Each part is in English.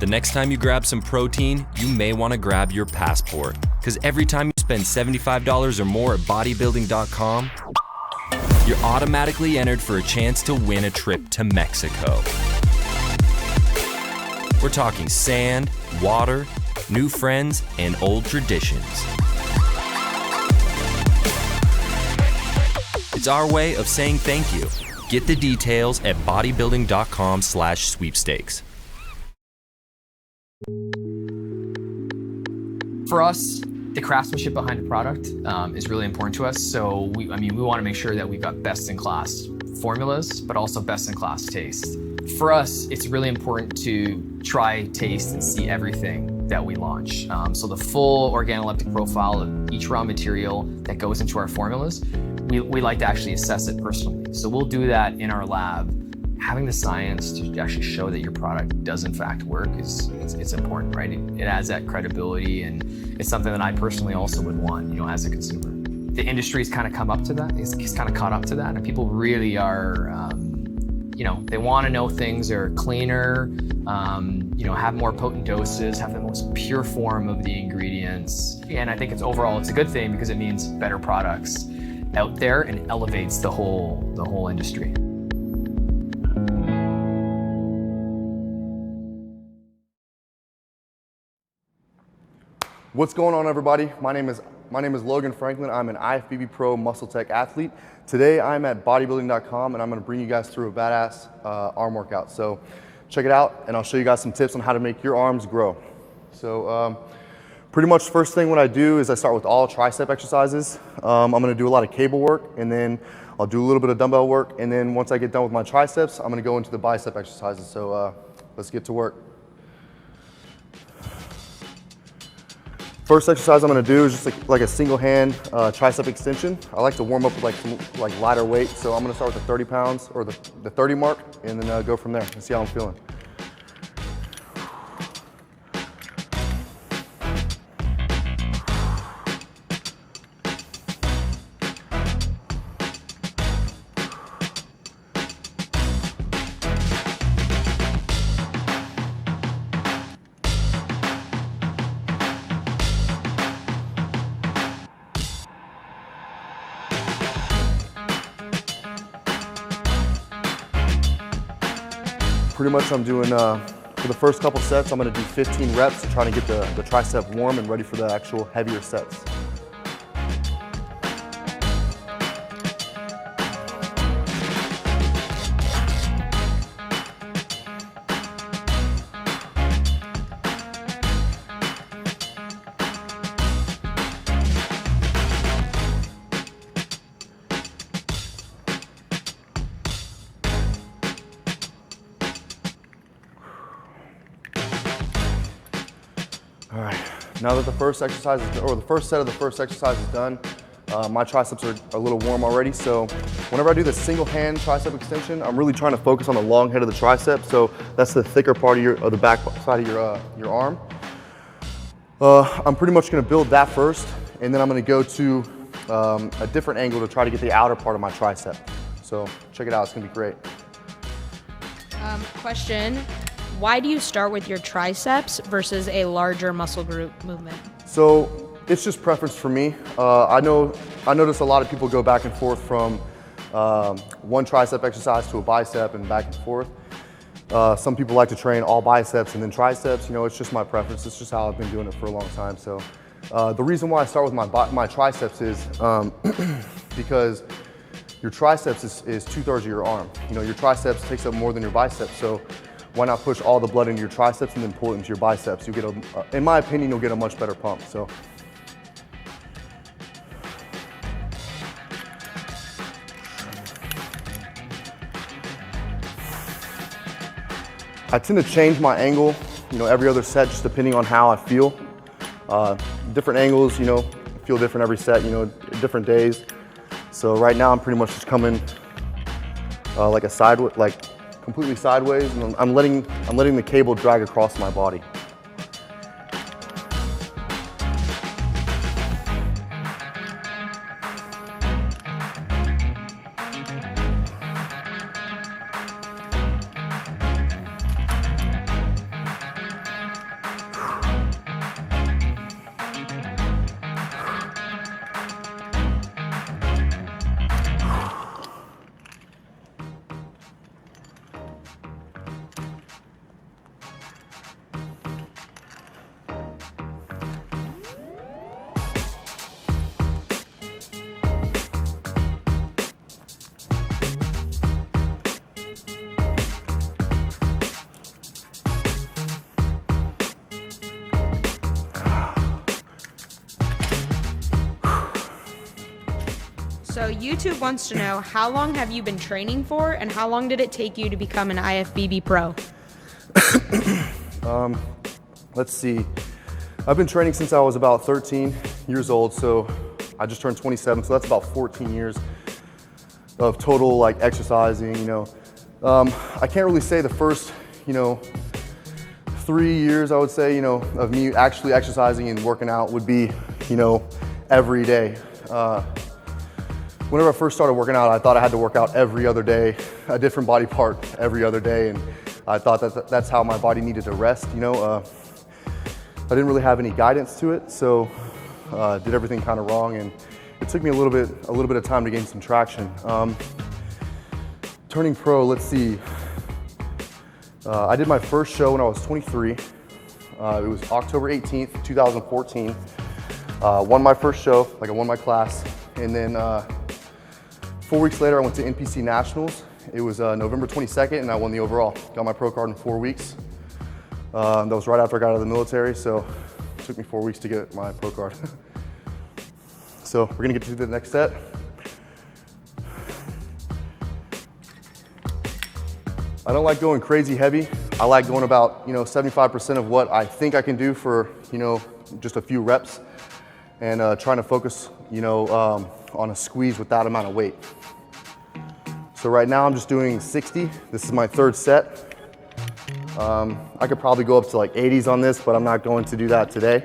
The next time you grab some protein, you may want to grab your passport, because every time you spend $75 or more at Bodybuilding.com, you're automatically entered for a chance to win a trip to Mexico. We're talking sand, water, new friends, and old traditions. It's our way of saying thank you. Get the details at Bodybuilding.com/sweepstakes. For us, the craftsmanship behind the product is really important to us. So we want to make sure that we've got best-in-class formulas, but also best-in-class taste. For us, it's really important to try, taste, and see everything that we launch. So the full organoleptic profile of each raw material that goes into our formulas, we like to actually assess it personally. So we'll do that in our lab. Having the science to actually show that your product does in fact work it's important, right? It adds that credibility, and it's something that I personally also would want, as a consumer. The industry's kind of come up to that. It's kind of caught up to that, and people really are, they want to know things are cleaner, have more potent doses, have the most pure form of the ingredients. And I think it's a good thing because it means better products out there and elevates the whole industry. What's going on, everybody? My name is Logan Franklin. I'm an IFBB Pro MuscleTech athlete. Today I'm at Bodybuilding.com and I'm going to bring you guys through a badass arm workout. So check it out and I'll show you guys some tips on how to make your arms grow. So pretty much first thing what I do is I start with all tricep exercises. I'm going to do a lot of cable work, and then I'll do a little bit of dumbbell work, and then once I get done with my triceps, I'm going to go into the bicep exercises. So let's get to work. First exercise I'm going to do is just like a single hand tricep extension. I like to warm up with some lighter weight, so I'm going to start with the 30 pounds or the 30 mark, and then go from there and see how I'm feeling. Pretty much I'm doing, for the first couple sets, I'm going to do 15 reps to try to get the tricep warm and ready for the actual heavier sets. All right, now that the first exercise is, or the first set of the first exercise is done, my triceps are a little warm already. So whenever I do the single hand tricep extension, I'm really trying to focus on the long head of the tricep. So that's the thicker part of the back side of your arm. I'm pretty much going to build that first, and then I'm going to go to a different angle to try to get the outer part of my tricep. So check it out, it's going to be great. Question. Why do you start with your triceps versus a larger muscle group movement? So it's just preference for me. I notice a lot of people go back and forth from one tricep exercise to a bicep and back and forth. Some people like to train all biceps and then triceps. It's just my preference. It's just how I've been doing it for a long time. So the reason why I start with my triceps is because your triceps is 2/3 of your arm. Your triceps takes up more than your biceps. So why not push all the blood into your triceps and then pull it into your biceps? You get in my opinion, you'll get a much better pump. So. I tend to change my angle, every other set, just depending on how I feel. Different angles, feel different every set, different days. So right now I'm pretty much just coming completely sideways, and I'm letting the cable drag across my body. So YouTube wants to know, how long have you been training for, and how long did it take you to become an IFBB pro? Let's see. I've been training since I was about 13 years old, so I just turned 27, so that's about 14 years of total like exercising, you know. I can't really say the first, 3 years, I would say, of me actually exercising and working out would be, every day. Whenever I first started working out, I thought I had to work out every other day, a different body part every other day, and I thought that's how my body needed to rest, I didn't really have any guidance to it, so did everything kind of wrong, and it took me a little bit of time to gain some traction. Turning pro, let's see. I did my first show when I was 23. It was October 18th, 2014. Won my first show, like I won my class, and then 4 weeks later I went to NPC Nationals. It was November 22nd, and I won the overall. Got my pro card in 4 weeks. That was right after I got out of the military, so it took me 4 weeks to get my pro card. So we're gonna get to the next set. I don't like going crazy heavy. I like going about 75% of what I think I can do for just a few reps, and trying to focus on a squeeze with that amount of weight. So right now I'm just doing 60. This is my third set. I could probably go up to like 80s on this, but I'm not going to do that today.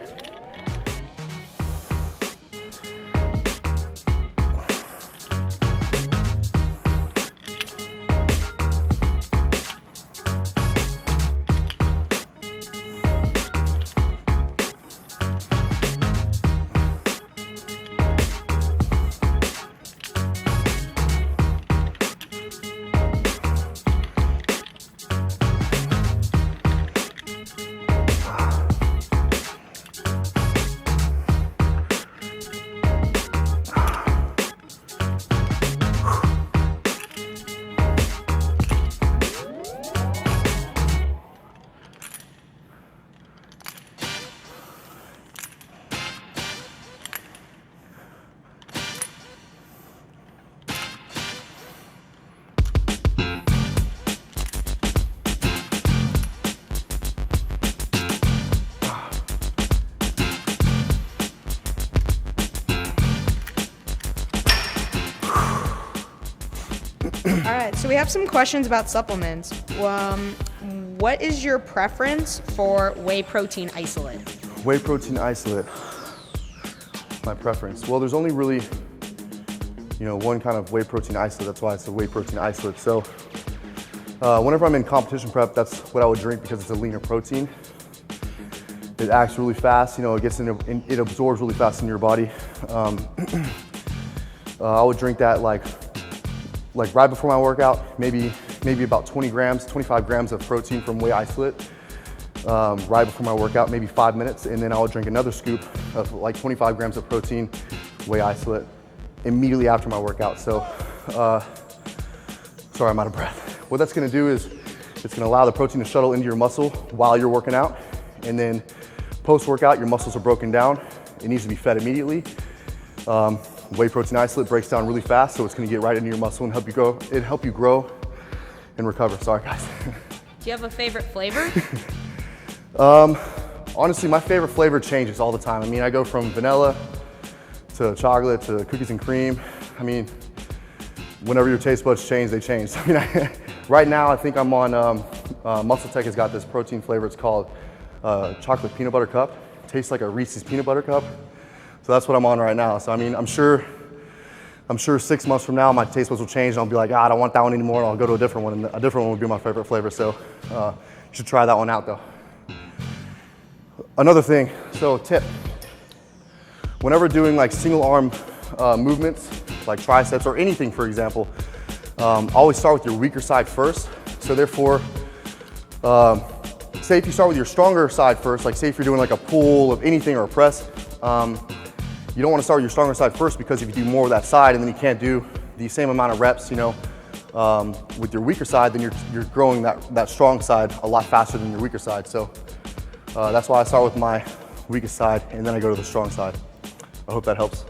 All right, so we have some questions about supplements. What is your preference for whey protein isolate? Whey protein isolate, my preference. Well, there's only really, one kind of whey protein isolate. That's why it's a whey protein isolate. So whenever I'm in competition prep, that's what I would drink because it's a leaner protein. It acts really fast, it absorbs really fast in your body. I would drink that like right before my workout, maybe about 25 grams of protein from whey isolate. Right before my workout, maybe 5 minutes, and then I would drink another scoop of like 25 grams of protein, whey isolate, immediately after my workout. So, sorry, I'm out of breath. What that's gonna do is it's gonna allow the protein to shuttle into your muscle while you're working out, and then post-workout, your muscles are broken down. It needs to be fed immediately. Whey protein isolate breaks down really fast, so it's gonna get right into your muscle and help you grow and recover. Sorry, guys. Do you have a favorite flavor? Honestly, my favorite flavor changes all the time. I mean, I go from vanilla to chocolate to cookies and cream. I mean, whenever your taste buds change, they change. I mean, right now, I think I'm on, MuscleTech has got this protein flavor. It's called chocolate peanut butter cup. It tastes like a Reese's peanut butter cup. So that's what I'm on right now. So I mean, I'm sure 6 months from now, my taste buds will change and I'll be like, I don't want that one anymore, and I'll go to a different one, and a different one would be my favorite flavor. So you should try that one out though. Another thing, so tip, whenever doing like single arm movements, like triceps or anything, for example, always start with your weaker side first. So therefore, say if you start with your stronger side first, like say if you're doing like a pull of anything or a press, you don't want to start with your stronger side first, because if you do more of that side and then you can't do the same amount of reps, with your weaker side, then you're growing that strong side a lot faster than your weaker side. So that's why I start with my weakest side and then I go to the strong side. I hope that helps.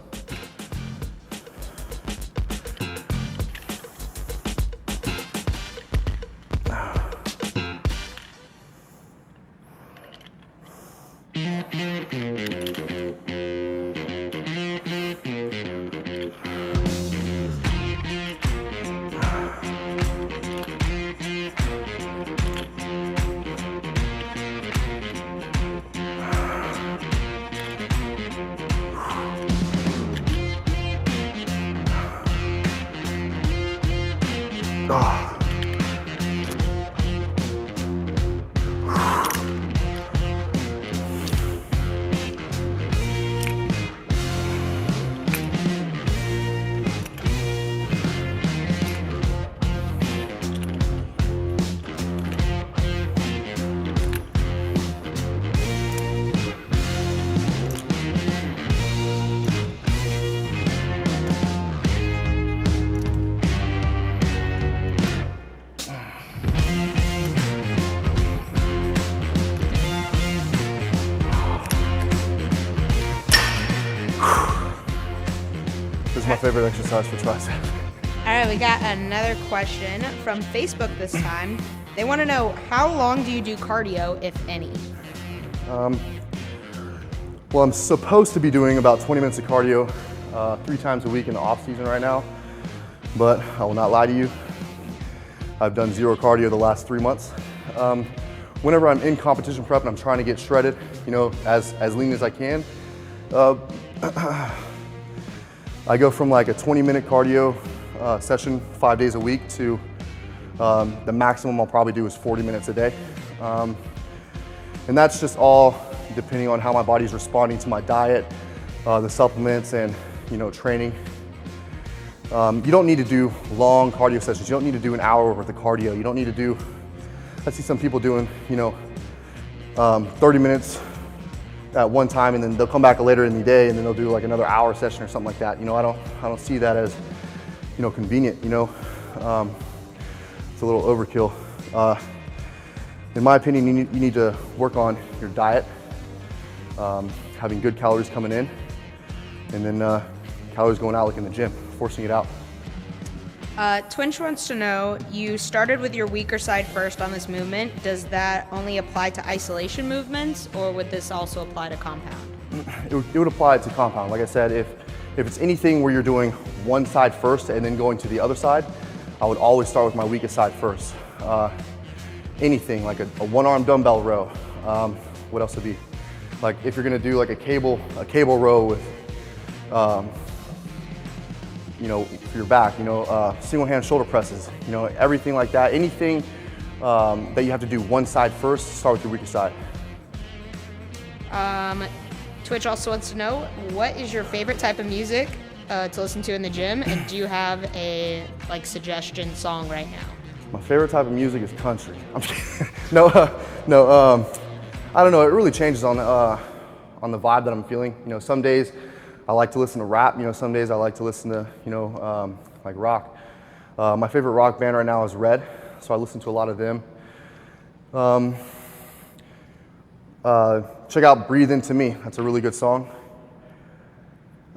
This is my favorite exercise for tricep. All right, we got another question from Facebook this time. They want to know, how long do you do cardio, if any? Well, I'm supposed to be doing about 20 minutes of cardio 3 times a week in the off season right now, but I will not lie to you. I've done 0 cardio the last 3 months. Whenever I'm in competition prep and I'm trying to get shredded, you know, as lean as I can, I go from like a 20-minute cardio session 5 days a week to the maximum I'll probably do is 40 minutes a day. And that's just all depending on how my body's responding to my diet, the supplements, and, you know, training. You don't need to do long cardio sessions. You don't need to do an hour worth of cardio. You don't need to do, I see some people doing, you know, 30 minutes at one time, and then they'll come back later in the day and then they'll do like another hour session or something like that. You know, I don't see that as, you know, convenient, you know. It's a little overkill. In my opinion, you need to work on your diet, having good calories coming in, and then calories going out, like in the gym, forcing it out. Twinch wants to know, you started with your weaker side first on this movement. Does that only apply to isolation movements, or would this also apply to compound? It would apply to compound. Like I said, if it's anything where you're doing one side first and then going to the other side, I would always start with my weakest side first. Anything like a one-arm dumbbell row. What else would be? Like if you're gonna do like a cable row with, you know, for your back, you know, single hand shoulder presses, you know, everything like that. Anything that you have to do one side first, start with your weaker side. Twitch also wants to know, what is your favorite type of music to listen to in the gym, and do you have a like suggestion song right now? My favorite type of music is country. I'm kidding. No, I don't know. It really changes on the vibe that I'm feeling. You know, some days I like to listen to rap. You know, some days I like to listen to, you know, like rock. My favorite rock band right now is Red, so I listen to a lot of them. Check out "Breathe Into Me." That's a really good song.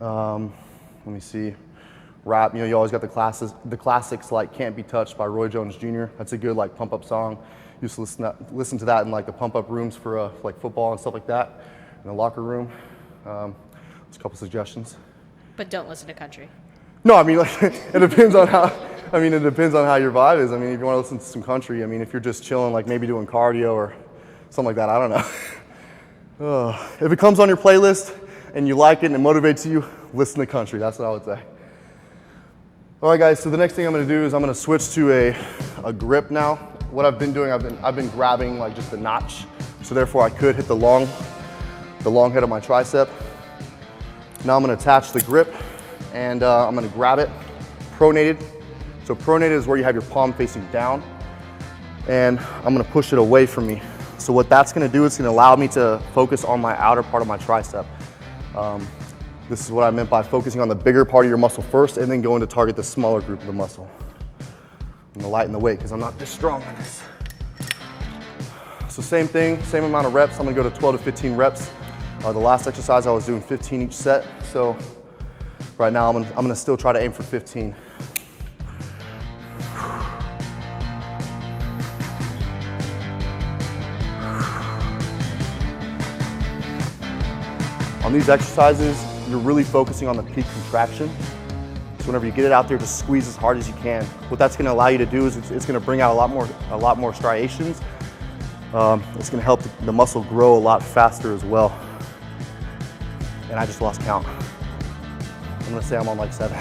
Let me see. Rap, you know, you always got the classics like "Can't Be Touched" by Roy Jones Jr. That's a good like pump up song. Used to listen to that in like the pump up rooms for like football and stuff like that, in the locker room. Just a couple suggestions. But don't listen to country. No, I mean, like, it depends on how. I mean, it depends on how your vibe is. I mean, if you want to listen to some country, I mean, if you're just chilling, like maybe doing cardio or something like that, I don't know. If it comes on your playlist and you like it and it motivates you, listen to country. That's what I would say. All right, guys. So the next thing I'm going to do is I'm going to switch to a grip now. What I've been doing, I've been grabbing like just the notch, so therefore I could hit the long head of my tricep. Now I'm going to attach the grip, and I'm going to grab it pronated. So pronated is where you have your palm facing down, and I'm going to push it away from me. So what that's going to do is going to allow me to focus on my outer part of my tricep. This is what I meant by focusing on the bigger part of your muscle first, and then going to target the smaller group of the muscle. I'm going to lighten the weight because I'm not this strong on this. So same thing, same amount of reps. I'm going to go to 12 to 15 reps. The last exercise I was doing 15 each set. So right now I'm going to still try to aim for 15. On these exercises, you're really focusing on the peak contraction. So whenever you get it out there, just squeeze as hard as you can. What that's going to allow you to do is it's going to bring out a lot more striations. It's going to help the muscle grow a lot faster as well. And I just lost count. I'm going to say I'm on like 7.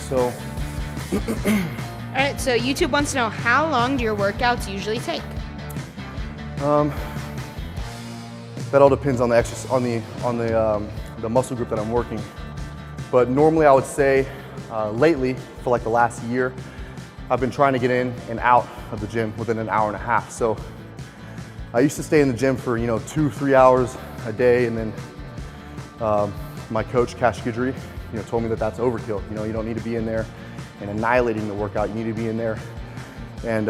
So, All right, so YouTube wants to know, how long do your workouts usually take? that all depends on the exercise, on the muscle group that I'm working. But normally I would say, lately, for like the last year, I've been trying to get in and out of the gym within an hour and a half. So I used to stay in the gym for 2-3 hours a day, and then my coach, Cash Guidry, told me that that's overkill. You don't need to be in there and annihilating the workout. You need to be in there and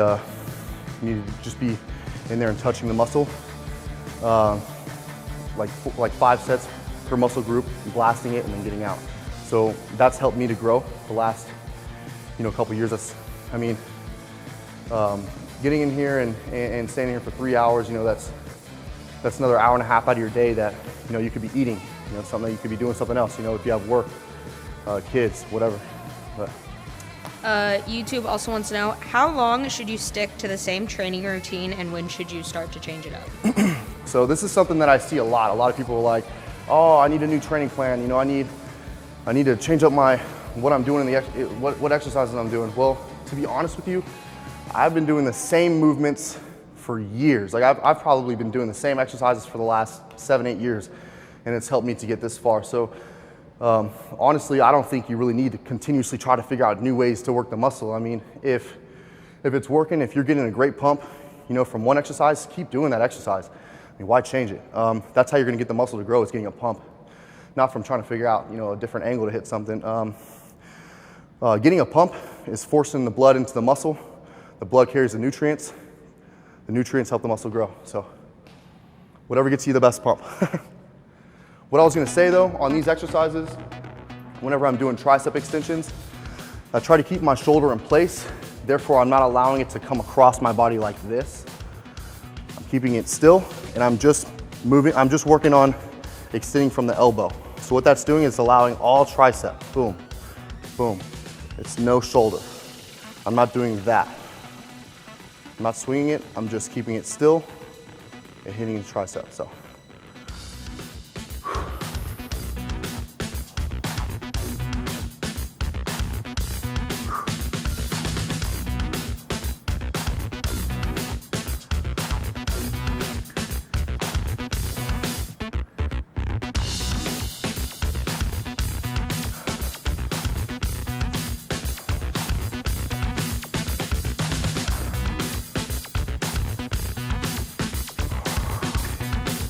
you need to just be in there and touching the muscle. Like 5 sets per muscle group, blasting it and then getting out. So that's helped me to grow the last couple years. Getting in here and standing here for 3 hours, that's another hour and a half out of your day that you could be eating, something that you could be doing something else, if you have work, kids, whatever. But YouTube also wants to know, how long should you stick to the same training routine, and when should you start to change it up? So this is something that I see a lot. A lot of people are like, oh, I need a new training plan. I need to change up what I'm doing what exercises I'm doing. Well, to be honest with you, I've been doing the same movements for years. Like I've probably been doing the same exercises for the last 7-8 years, and it's helped me to get this far. So honestly, I don't think you really need to continuously try to figure out new ways to work the muscle. If it's working, if you're getting a great pump, from one exercise, keep doing that exercise. Why change it? That's how you're gonna get the muscle to grow, is getting a pump, not from trying to figure out, a different angle to hit something. Getting a pump is forcing the blood into the muscle. The blood carries the nutrients. The nutrients help the muscle grow. So whatever gets you the best pump. What I was gonna say though, on these exercises, whenever I'm doing tricep extensions, I try to keep my shoulder in place. Therefore, I'm not allowing it to come across my body like this. I'm keeping it still, and I'm just working on extending from the elbow. So what that's doing is allowing all tricep, boom, boom. It's no shoulder. I'm not doing that. I'm not swinging it, I'm just keeping it still and hitting the tricep, so.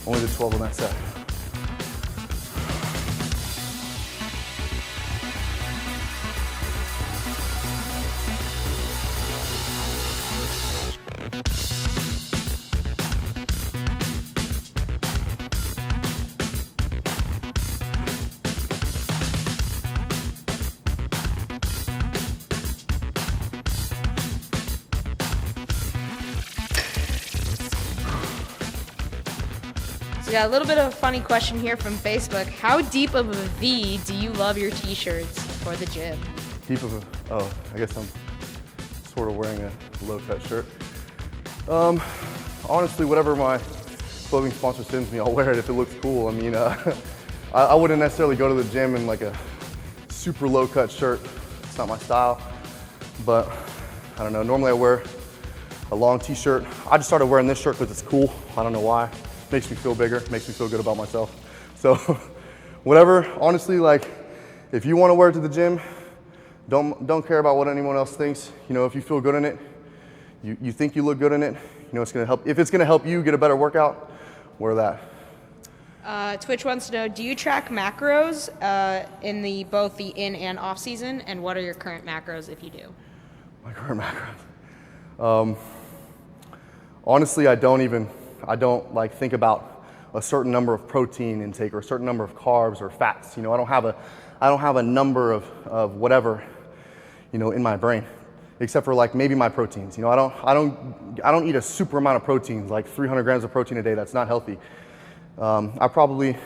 Only did 12 on that set. We got a little bit of a funny question here from Facebook. How deep of a V do you love your t-shirts for the gym? Deep of a, oh, I guess I'm sort of wearing a low-cut shirt. Honestly, whatever my clothing sponsor sends me, I'll wear it if it looks cool. I wouldn't necessarily go to the gym in like a super low-cut shirt. It's not my style, but I don't know. Normally I wear a long t-shirt. I just started wearing this shirt because it's cool. I don't know why. Makes me feel bigger, makes me feel good about myself. So whatever, honestly, like if you want to wear it to the gym, don't care about what anyone else thinks. If you feel good in it, you think you look good in it, it's gonna help. If it's gonna help you get a better workout, wear that. Twitch wants to know, do you track macros in both the in and off season, and what are your current macros if you do? My current macros. Honestly, I don't like think about a certain number of protein intake or a certain number of carbs or fats. I don't have a number of whatever, in my brain, except for like maybe my proteins. I don't eat a super amount of proteins, like 300 grams of protein a day. That's not healthy. I probably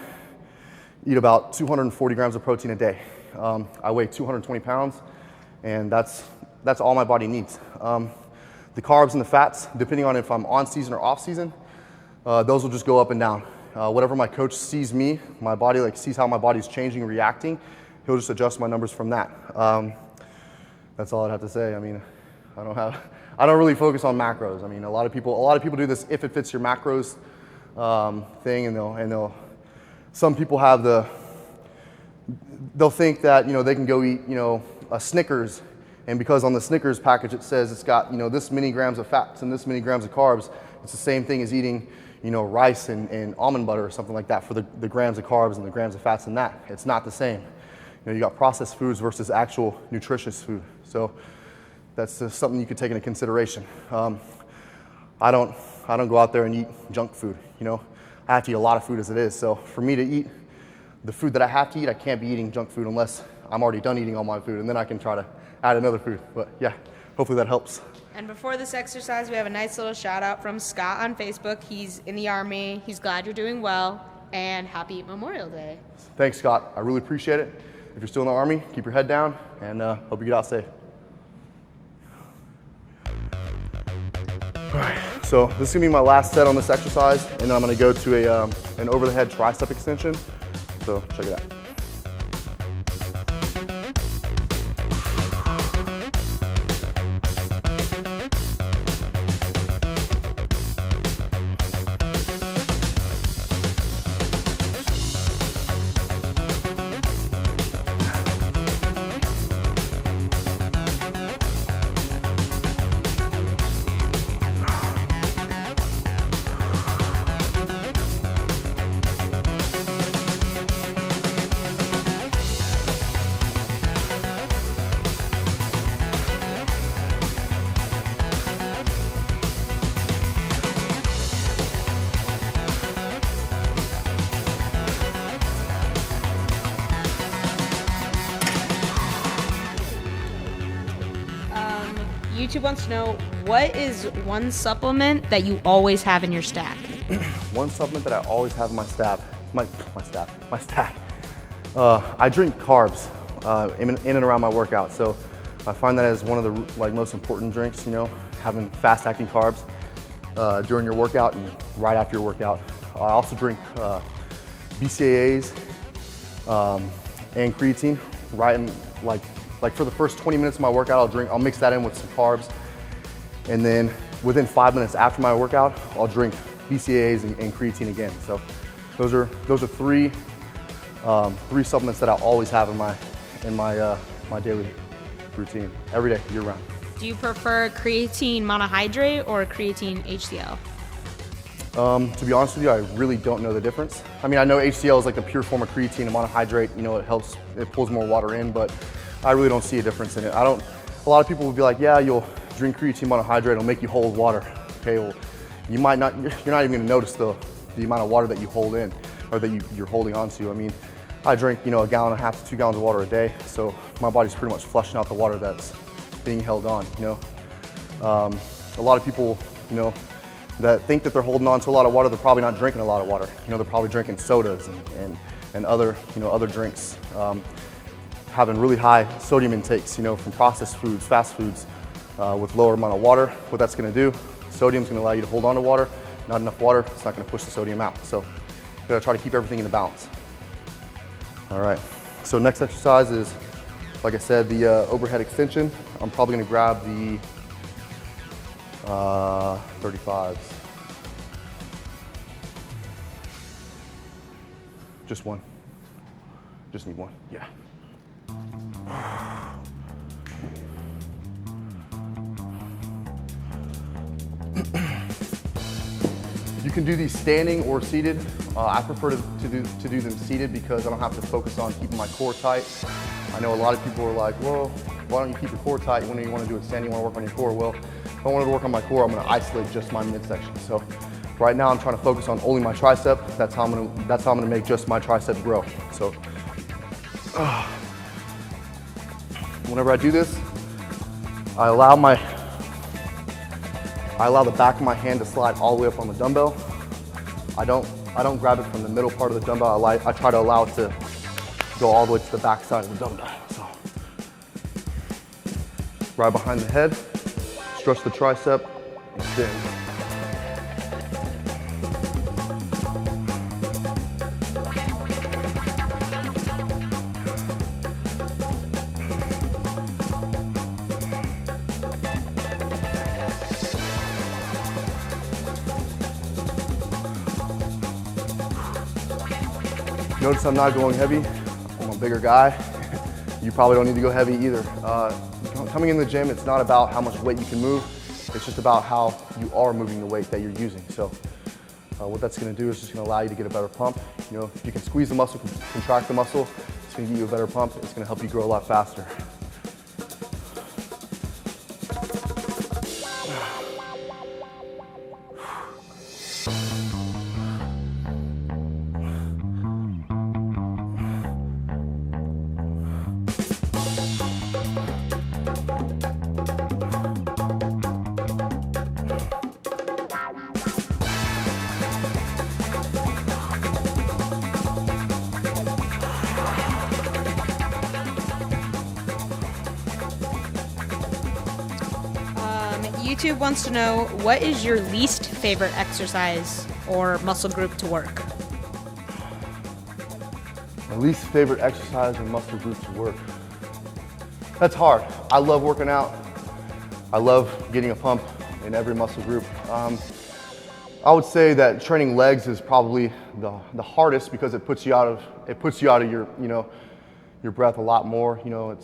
eat about 240 grams of protein a day. I weigh 220 pounds, and that's all my body needs. The carbs and the fats, depending on if I'm on season or off season, those will just go up and down. Whatever my coach sees my body, sees how my body's changing and reacting, he'll just adjust my numbers from that. That's all I'd have to say. I mean, I don't really focus on macros. I mean, a lot of people do this if it fits your macros thing, and some people have they'll think that, you know, they can go eat, you know, a Snickers, and because on the Snickers package it says it's got, you know, this many grams of fats and this many grams of carbs, it's the same thing as eating, you know, rice and almond butter or something like that for the grams of carbs and the grams of fats in that. It's not the same. You know, you got processed foods versus actual nutritious food. So that's just something you could take into consideration. I don't go out there and eat junk food. You know, I have to eat a lot of food as it is. So for me to eat the food that I have to eat, I can't be eating junk food unless I'm already done eating all my food, and then I can try to add another food. But yeah, hopefully that helps. And before this exercise, we have a nice little shout out from Scott on Facebook. He's in the Army. He's glad you're doing well, and happy Memorial Day. Thanks, Scott. I really appreciate it. If you're still in the Army, keep your head down, and hope you get out safe. All right, so this is gonna be my last set on this exercise, and then I'm gonna go to an over the head tricep extension. So check it out. YouTube wants to know, what is one supplement that you always have in your stack? One supplement that I always have in my stack. I drink carbs in and around my workout, so I find that as one of the most important drinks. You know, having fast-acting carbs during your workout and right after your workout. I also drink BCAAs and creatine right in like for the first 20 minutes of my workout. I'll mix that in with some carbs, and then within 5 minutes after my workout, I'll drink BCAAs and creatine again. So those are three supplements that I always have in my daily routine every day, year round. Do you prefer creatine monohydrate or creatine HCl? To be honest with you, I really don't know the difference. I mean, I know HCl is like the pure form of creatine, and monohydrate, you know, it pulls more water in, but I really don't see a difference in it. A lot of people will be like, yeah, you'll drink creatine monohydrate, it'll make you hold water. Okay, well, you're not even gonna notice the amount of water that you hold in, or that you're holding onto. I mean, I drink, you know, 1.5 gallons to 2 gallons of water a day, so my body's pretty much flushing out the water that's being held on, you know. A lot of people, you know, that think that they're holding on to a lot of water, they're probably not drinking a lot of water. You know, they're probably drinking sodas and other, you know, other drinks. Having really high sodium intakes, you know, from processed foods, fast foods, with lower amount of water. What that's gonna do, sodium's gonna allow you to hold on to water. Not enough water, it's not gonna push the sodium out. So you gotta try to keep everything in the balance. All right, so next exercise is, like I said, the overhead extension. I'm probably gonna grab the 35s. Just one. Just need one, yeah. You can do these standing or seated. I prefer to do them seated because I don't have to focus on keeping my core tight. I know a lot of people are like, well, why don't you keep your core tight when you want to do it standing, you want to work on your core? Well, if I wanted to work on my core, I'm going to isolate just my midsection. So right now I'm trying to focus on only my tricep. That's how I'm going to make just my tricep grow. So whenever I do this, I allow the back of my hand to slide all the way up on the dumbbell. I don't grab it from the middle part of the dumbbell. I try to allow it to go all the way to the back side of the dumbbell. So right behind the head, stretch the tricep, extend. Notice I'm not going heavy. I'm a bigger guy. You probably don't need to go heavy either. Coming in the gym, it's not about how much weight you can move. It's just about how you are moving the weight that you're using. So what that's gonna do is just gonna allow you to get a better pump. You know, if you can squeeze the muscle, contract the muscle, it's gonna give you a better pump. It's gonna help you grow a lot faster. YouTube wants to know, what is your least favorite exercise or muscle group to work? My least favorite exercise or muscle group to work. That's hard. I love working out. I love getting a pump in every muscle group. I would say that training legs is probably the hardest because it puts you out of your your breath a lot more. You know,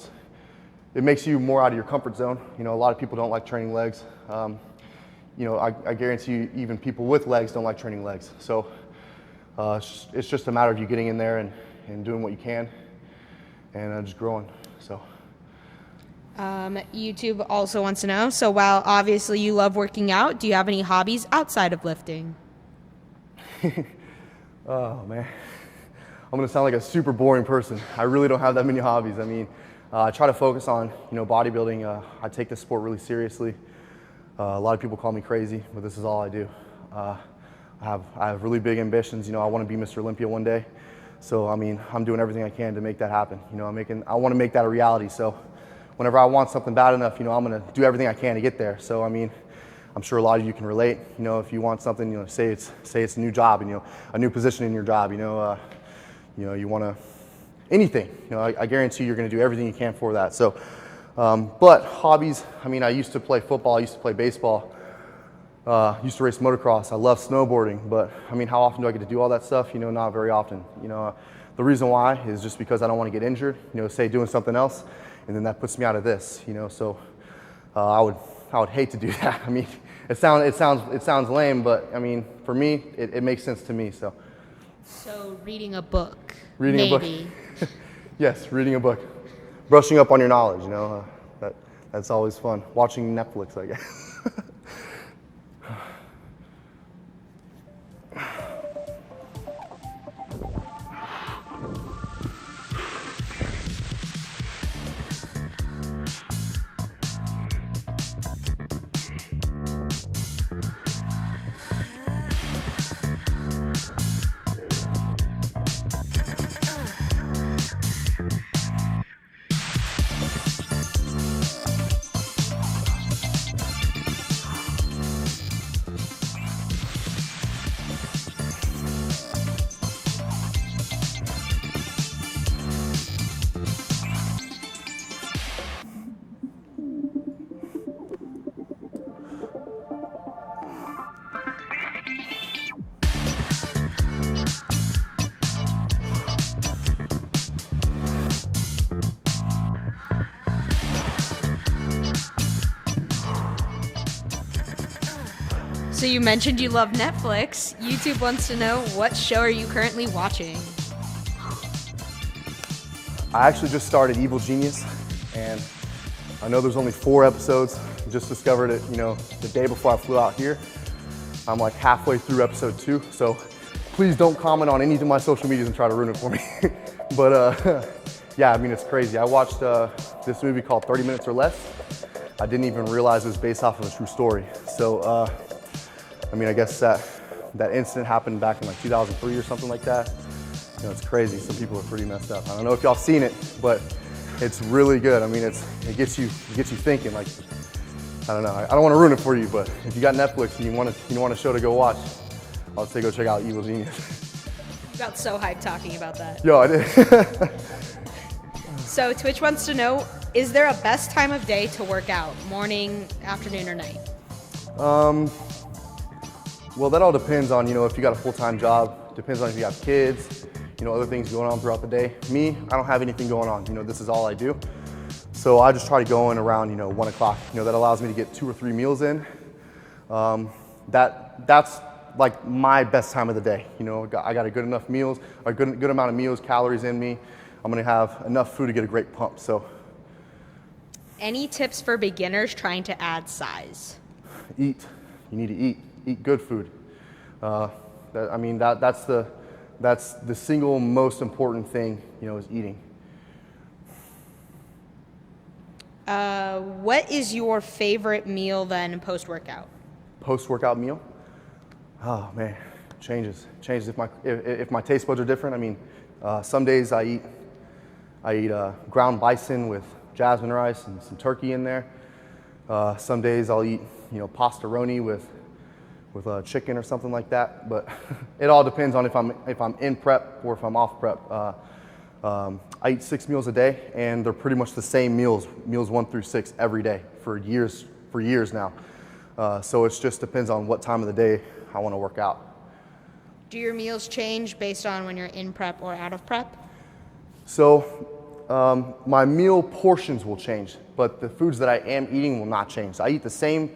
it makes you more out of your comfort zone. You know, a lot of people don't like training legs. You know, I guarantee you, even people with legs don't like training legs. So it's just a matter of you getting in there and doing what you can and just growing. So. YouTube also wants to know, so while obviously you love working out, do you have any hobbies outside of lifting? Oh man, I'm gonna sound like a super boring person. I really don't have that many hobbies. I mean, I try to focus on bodybuilding. I take this sport really seriously. A lot of people call me crazy, but this is all I do. I have really big ambitions. You know, I want to be Mr. Olympia one day. So I mean, I'm doing everything I can to make that happen. You know, I want to make that a reality. So whenever I want something bad enough, you know, I'm gonna do everything I can to get there. So I mean, I'm sure a lot of you can relate. You know, if you want something, you know, say it's a new job, and, you know, a new position in your job. You want to anything. You know, I guarantee you're gonna do everything you can for that. So, but hobbies. I mean, I used to play football. I used to play baseball. Used to race motocross. I love snowboarding. But I mean, how often do I get to do all that stuff? You know, not very often. You know, the reason why is just because I don't want to get injured. You know, say doing something else, and then that puts me out of this, you know. So I would hate to do that. I mean, it sounds lame, but I mean, for me, it makes sense to me. So reading a book. Reading maybe. a book. Yes, reading a book. Brushing up on your knowledge, you know. That's always fun. Watching Netflix, I guess. So you mentioned you love Netflix. YouTube wants to know, what show are you currently watching? I actually just started Evil Genius, and I know there's only 4 episodes. I just discovered it, you know, the day before I flew out here. I'm like halfway through episode 2, so please don't comment on any of my social medias and try to ruin it for me. But yeah, I mean, it's crazy. I watched this movie called 30 Minutes or Less. I didn't even realize it was based off of a true story. So, I mean, I guess that incident happened back in like 2003 or something like that. You know, it's crazy. Some people are pretty messed up. I don't know if y'all seen it, but it's really good. I mean, it gets you thinking. Like, I don't know. I don't want to ruin it for you, but if you got Netflix and you want a show to go watch, I'll say go check out Evil Genius. You got so hyped talking about that. Yo, I did. So Twitch wants to know, is there a best time of day to work out? Morning, afternoon, or night? Well, that all depends on, you know, if you got a full-time job. Depends on if you have kids. other things going on throughout the day. Me, I don't have anything going on. This is all I do. So I just try to go in around 1 o'clock. That allows me to get 2 or 3 meals in. That's like my best time of the day. I got a good enough meals, a good amount of meals, calories in me. I'm gonna have enough food to get a great pump. So, any tips for beginners trying to add size? Eat. You need to eat good food. That's the single most important thing, is eating. What is your favorite meal then post-workout? Post-workout meal? Oh man, changes. If my taste buds are different. Some days I eat ground bison with jasmine rice and some turkey in there. Some days I'll eat pastaroni with chicken or something like that. But it all depends on if I'm in prep or if I'm off prep. I eat 6 meals a day, and they're pretty much the same meals 1 through 6 every day for years now. So it just depends on what time of the day I want to work out. Do your meals change based on when you're in prep or out of prep? So my meal portions will change, but the foods that I am eating will not change. I eat the same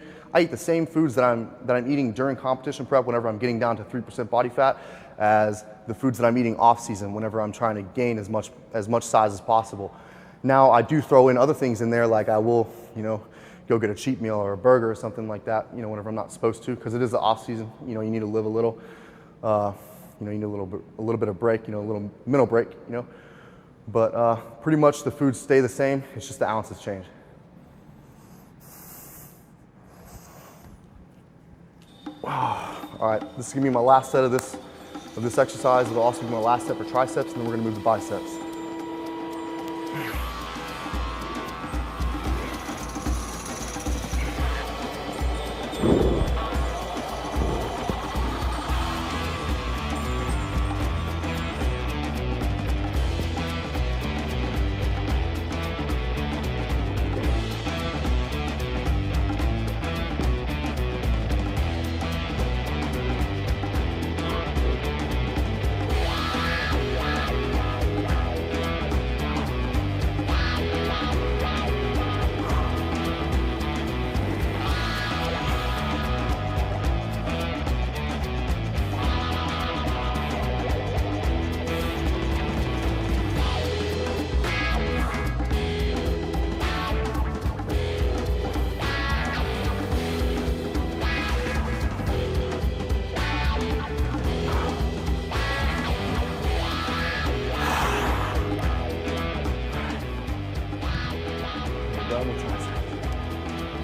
foods that I'm eating during competition prep whenever I'm getting down to 3% body fat as the foods that I'm eating off season whenever I'm trying to gain as much size as possible. Now I do throw in other things in there, like I will go get a cheat meal or a burger or something like that, whenever I'm not supposed to, because it is the off season. You need to live a little. You need a little bit of break, a little mental break, But pretty much the foods stay the same. It's just the ounces change. All right, this is gonna be my last set of this exercise. It'll also be my last set for triceps, and then we're gonna move to biceps.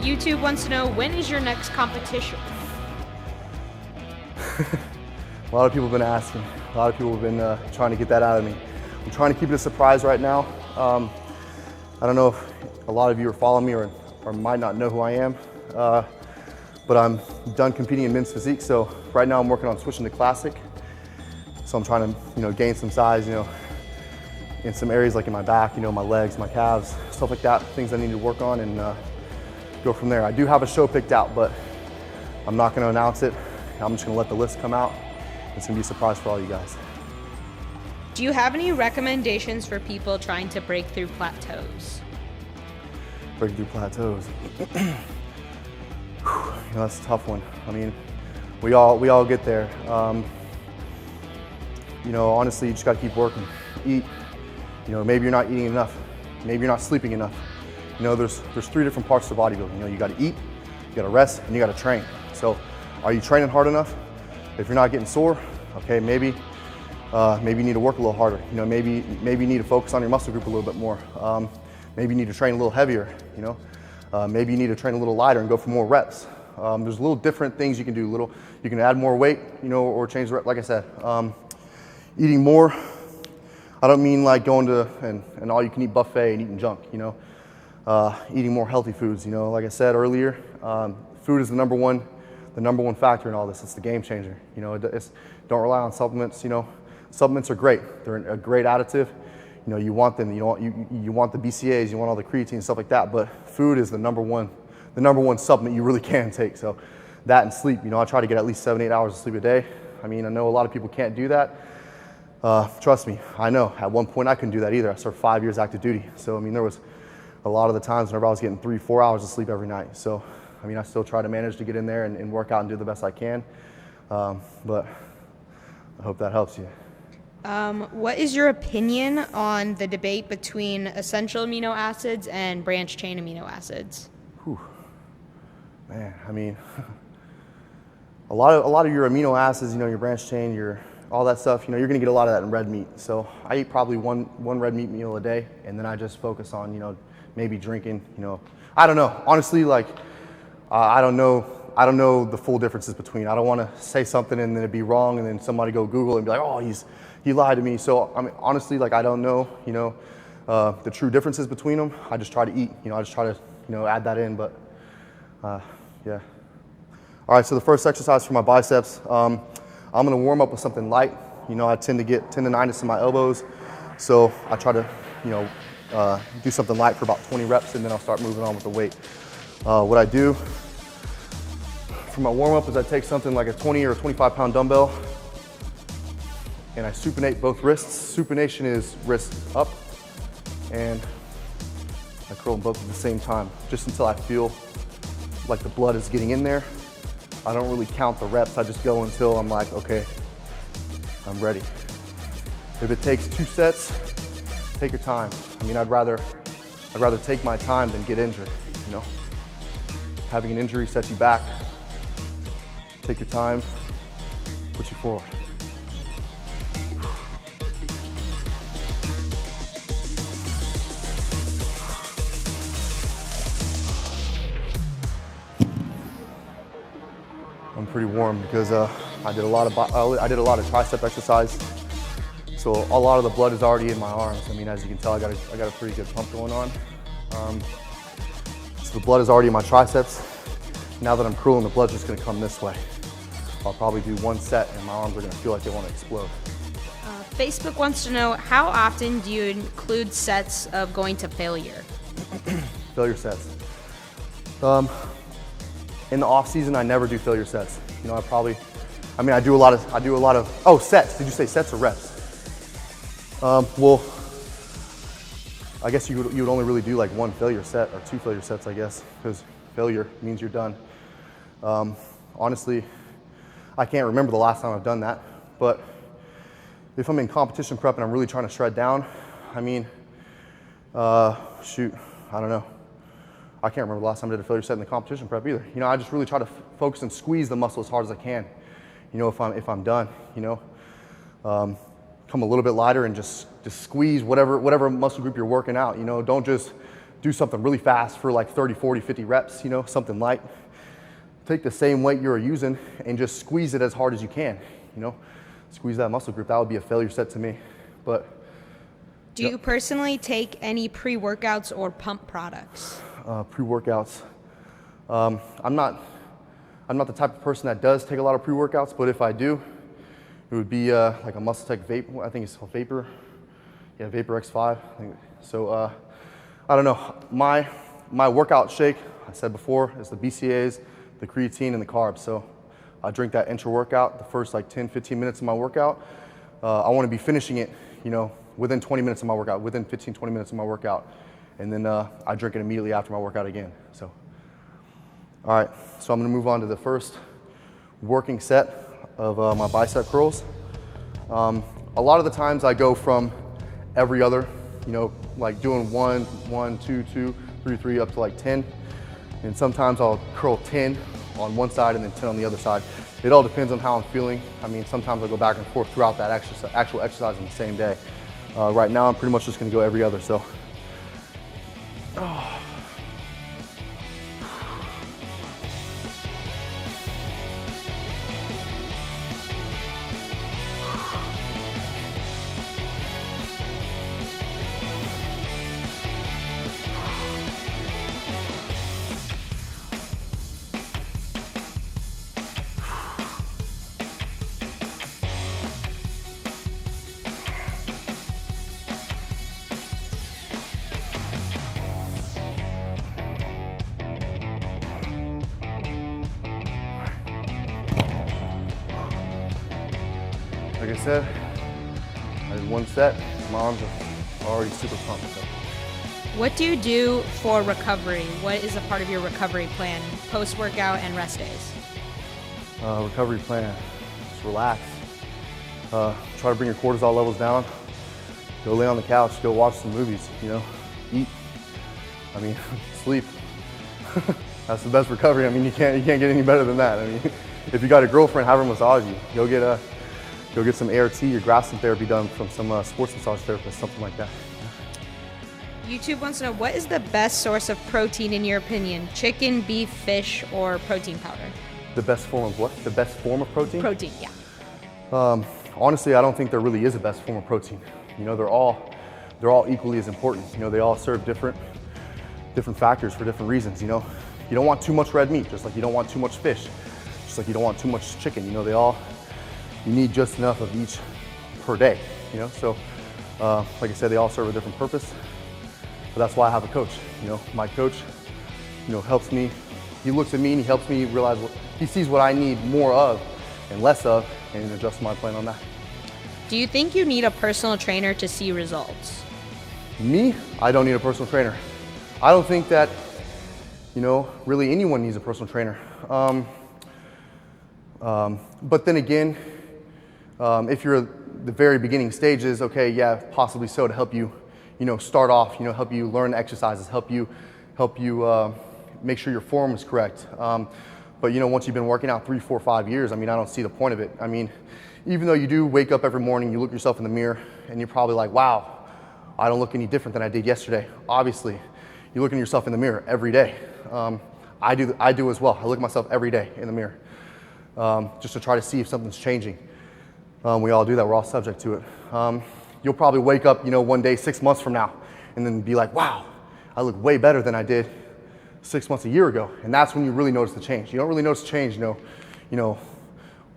YouTube wants to know, when is your next competition? A lot of people have been asking. A lot of people have been trying to get that out of me. I'm trying to keep it a surprise right now. I don't know if a lot of you are following me or might not know who I am, but I'm done competing in men's physique. So right now I'm working on switching to classic. So I'm trying to gain some size, in some areas like in my back, my legs, my calves, stuff like that, things I need to work on and go from there. I do have a show picked out, but I'm not going to announce it. I'm just going to let the list come out. It's going to be a surprise for all you guys. Do you have any recommendations for people trying to break through plateaus? Break through plateaus. That's a tough one. We all get there. Honestly, you just got to keep working. Eat. Maybe you're not eating enough. Maybe you're not sleeping enough. There's 3 different parts to bodybuilding. You got to eat, you got to rest, and you got to train. So, are you training hard enough? If you're not getting sore, okay, maybe you need to work a little harder. Maybe you need to focus on your muscle group a little bit more. Maybe you need to train a little heavier. Maybe you need to train a little lighter and go for more reps. There's little different things you can do. You can add more weight, or change the rep. Like I said, eating more. I don't mean like going to an all-you-can-eat buffet and eating junk. Eating more healthy foods. Like I said earlier, food is the number one factor in all this. It's the game changer. Don't rely on supplements. Supplements are great. They're a great additive. You want them. You want the BCAAs. You want all the creatine and stuff like that. But food is the number one supplement you really can take. So that and sleep. I try to get at least 7-8 hours of sleep a day. I know a lot of people can't do that. Trust me, I know. At one point I couldn't do that either. I served 5 years active duty. So, I mean, there was a lot of the times whenever I was getting 3-4 hours of sleep every night. So, I mean, I still try to manage to get in there and work out and do the best I can. But I hope that helps you. What is your opinion on the debate between essential amino acids and branched chain amino acids? Whew. Man, I mean, a lot of your amino acids, you know, your branched chain, all that stuff, you know, you're gonna get a lot of that in red meat. So I eat probably one red meat meal a day, and then I just focus on, you know, maybe drinking, you know. I don't know. Honestly, like, I don't know the full differences between. I don't want to say something and then it be wrong, and then somebody go Google and be like, oh, he lied to me. So I mean, honestly, like, I don't know, you know, the true differences between them. I just try to eat, you know, I just try to, you know, add that in. But yeah. All right, so the first exercise for my biceps, I'm gonna warm up with something light. You know, I tend to get tendonitis in my elbows, so I try to, you know, do something light for about 20 reps, and then I'll start moving on with the weight. What I do for my warm up is I take something like a 20 or 25 pound dumbbell, and I supinate both wrists. Supination is wrists up, and I curl them both at the same time, just until I feel like the blood is getting in there. I don't really count the reps, I just go until I'm like, okay, I'm ready. If it takes 2 sets, take your time. I mean, I'd rather take my time than get injured, you know? Having an injury sets you back. Take your time, push you forward. I'm pretty warm because I did a lot of tricep exercise, so a lot of the blood is already in my arms. I mean, as you can tell, I got a pretty good pump going on. So the blood is already in my triceps. Now that I'm curling, the blood's just gonna come this way. I'll probably do 1 set and my arms are gonna feel like they wanna explode. Facebook wants to know, how often do you include sets of going to failure? Failure sets. In the off season, I never do failure sets. You know, I do a lot of, oh, sets. Did you say sets or reps? Well, I guess you would only really do like 1 failure set or 2 failure sets, I guess, because failure means you're done. Honestly, I can't remember the last time I've done that, but if I'm in competition prep and I'm really trying to shred down, I mean, shoot, I don't know. I can't remember the last time I did a failure set in the competition prep either. You know, I just really try to focus and squeeze the muscle as hard as I can. You know, if I'm done, you know, come a little bit lighter and just squeeze whatever muscle group you're working out. You know, don't just do something really fast for like 30, 40, 50 reps. You know, something light. Take the same weight you're using and just squeeze it as hard as you can. You know, squeeze that muscle group. That would be a failure set to me. But do you personally take any pre-workouts or pump products? Pre-workouts. I'm not the type of person that does take a lot of pre-workouts, but if I do, it would be like a MuscleTech Vape. I think it's called Vapor. Yeah, Vapor X5. So I don't know. My workout shake, I said before, is the BCAAs, the creatine, and the carbs. So I drink that intra-workout, the first like 10, 15 minutes of my workout. I want to be finishing it, you know, within 20 minutes of my workout, within 15, 20 minutes of my workout. And then I drink it immediately after my workout again. So, all right, so I'm gonna move on to the first working set of my bicep curls. A lot of the times I go from every other, you know, like doing 1, 1, 2, 2, 3, 3, up to like 10. And sometimes I'll curl 10 on one side and then 10 on the other side. It all depends on how I'm feeling. I mean, sometimes I'll go back and forth throughout that actual exercise on the same day. Right now, I'm pretty much just gonna go every other, so. Oh. Like I said, I did one set, my arms are already super pumped. So. What do you do for recovery? What is a part of your recovery plan, post-workout and rest days? Recovery plan, just relax. Try to bring your cortisol levels down. Go lay on the couch, go watch some movies, you know, eat. I mean, sleep. That's the best recovery. I mean, you can't get any better than that. I mean, if you got a girlfriend, have her massage you. Go get some ART or Graston therapy done from some sports massage therapist, something like that. YouTube wants to know, what is the best source of protein in your opinion? Chicken, beef, fish, or protein powder? The best form of what? The best form of protein? Protein, yeah. Honestly, I don't think there really is a best form of protein. You know, they're all equally as important. You know, they all serve different factors for different reasons. You know, you don't want too much red meat, just like you don't want too much fish, just like you don't want too much chicken. You know, you need just enough of each per day. You know, so like I said, they all serve a different purpose. But that's why I have a coach. You know, my coach, you know, helps me. He looks at me and he helps me realize he sees what I need more of and less of, and adjusts my plan on that. Do you think you need a personal trainer to see results? Me, I don't need a personal trainer. I don't think that, you know, really anyone needs a personal trainer. But then again, if you're at the very beginning stages, okay, yeah, possibly so, to help you, you know, start off, you know, help you learn exercises, help you make sure your form is correct. But you know, once you've been working out 3, 4, 5 years, I mean, I don't see the point of it. I mean, even though you do wake up every morning, you look yourself in the mirror and you're probably like, wow, I don't look any different than I did yesterday. Obviously, you look at yourself in the mirror every day. I do as well. I look at myself every day in the mirror, just to try to see if something's changing. We all do that, we're all subject to it. You'll probably wake up, you know, one day 6 months from now and then be like, wow, I look way better than I did 6 months, a year ago. And that's when you really notice the change. You don't really notice the change, you know,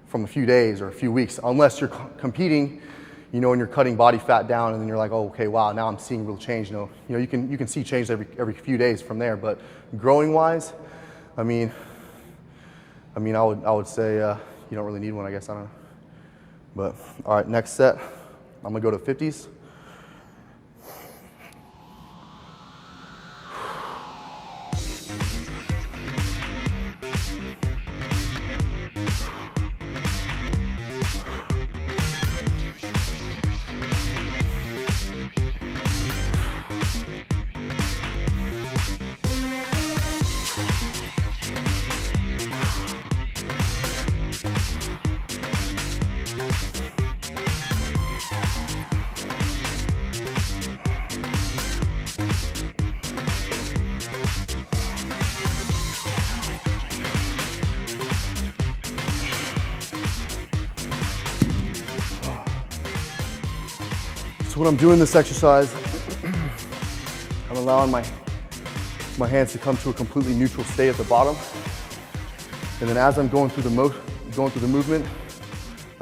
from a few days or a few weeks, unless you're competing, you know, and you're cutting body fat down, and then you're like, oh, okay, wow, now I'm seeing real change. You know, you can see change every few days from there. But growing wise, I mean, I would say you don't really need one, I guess. I don't know. But all right, next set, I'm gonna go to 50s. So when I'm doing this exercise, I'm allowing my hands to come to a completely neutral state at the bottom. And then as I'm going through the movement,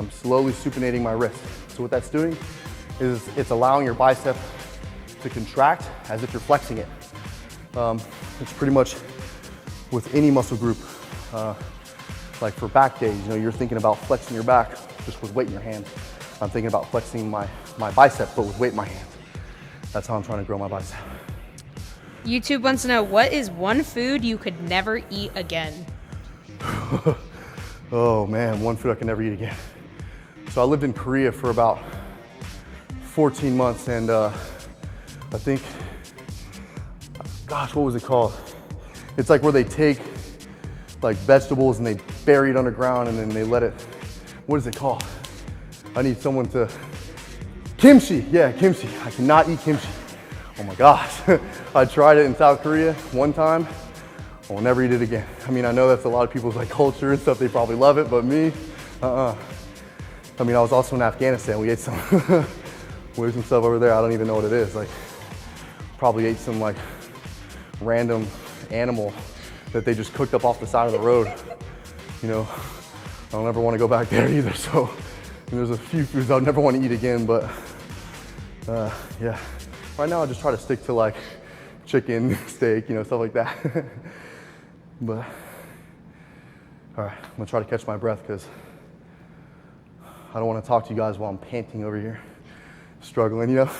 I'm slowly supinating my wrist. So what that's doing is it's allowing your bicep to contract as if you're flexing it. It's pretty much with any muscle group. Like for back days, you know, you're thinking about flexing your back just with weight in your hand. I'm thinking about flexing my bicep, but with weight in my hand. That's how I'm trying to grow my bicep. YouTube wants to know, what is one food you could never eat again? Oh man, one food I can never eat again. So I lived in Korea for about 14 months, and I think, gosh, what was it called? It's like where they take like vegetables and they bury it underground and then they let it, what is it called? I need someone to, kimchi, yeah, kimchi. I cannot eat kimchi. Oh my gosh. I tried it in South Korea one time. I will never eat it again. I mean, I know that's a lot of people's like culture and stuff, they probably love it, but me, I mean, I was also in Afghanistan. We ate some, stuff over there. I don't even know what it is. Like, probably ate some like random animal that they just cooked up off the side of the road. You know, I don't ever want to go back there either. So there's a few foods I'll never want to eat again, but yeah. Right now I just try to stick to like chicken, steak, you know, stuff like that. But, all right, I'm gonna try to catch my breath because I don't want to talk to you guys while I'm panting over here. struggling, you know?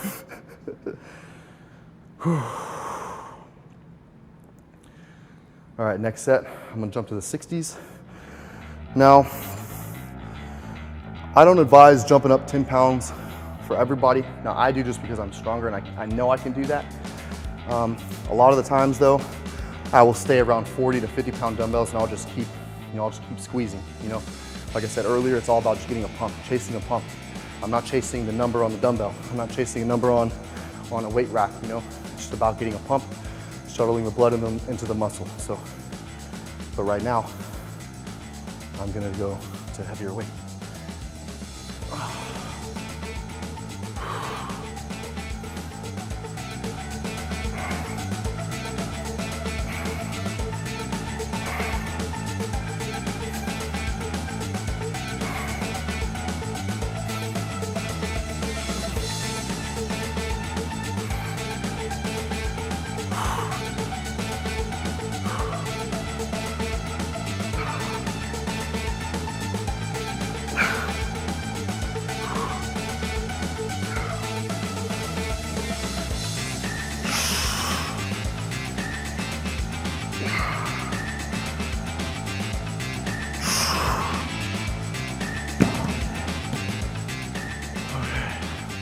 All right, next set, I'm gonna jump to the 60s. Now, I don't advise jumping up 10 pounds for everybody. Now, I do just because I'm stronger and I know I can do that. A lot of the times though, I will stay around 40 to 50 pound dumbbells and I'll just keep squeezing, you know? Like I said earlier, it's all about just getting a pump, chasing a pump. I'm not chasing the number on the dumbbell. I'm not chasing a number on a weight rack, you know? It's just about getting a pump, shuttling the blood into the muscle. So, but right now, I'm gonna go to heavier weight.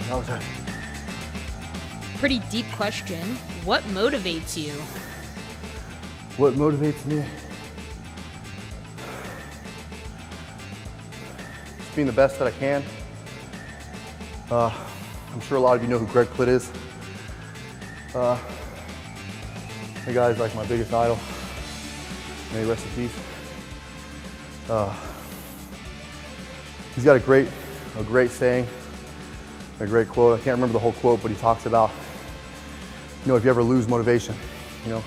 That was it. Pretty deep question. What motivates you? What motivates me? Just being the best that I can. I'm sure a lot of you know who Greg Plitt is. The guy's like my biggest idol. May he rest in peace. He's got a great saying, a great quote. I can't remember the whole quote, but he talks about, you know, if you ever lose motivation, you know,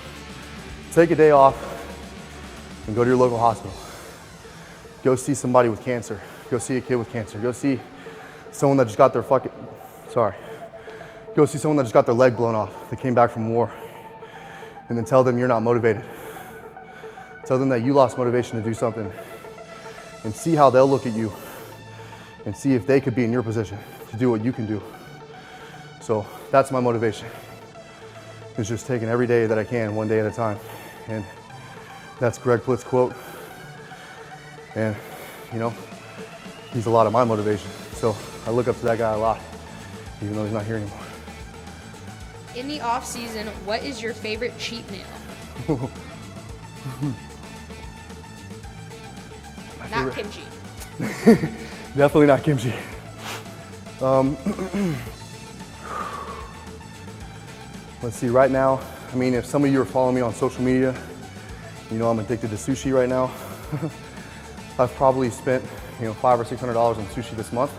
take a day off and go to your local hospital. Go see somebody with cancer. Go see a kid with cancer. Go see someone that just got their Go see someone that just got their leg blown off. They came back from war. And then tell them you're not motivated. Tell them that you lost motivation to do something. And see how they'll look at you. And see if they could be in your position to do what you can do. So that's my motivation. It's just taking every day that I can, one day at a time. And that's Greg Plitt's quote. And, you know, he's a lot of my motivation. So I look up to that guy a lot, even though he's not here anymore. In the off season, what is your favorite cheat meal? Not kimchi. Definitely not kimchi. Let's see, right now, I mean, if some of you are following me on social media, you know I'm addicted to sushi right now. I've probably spent, you know, $500 or $600 on sushi this month.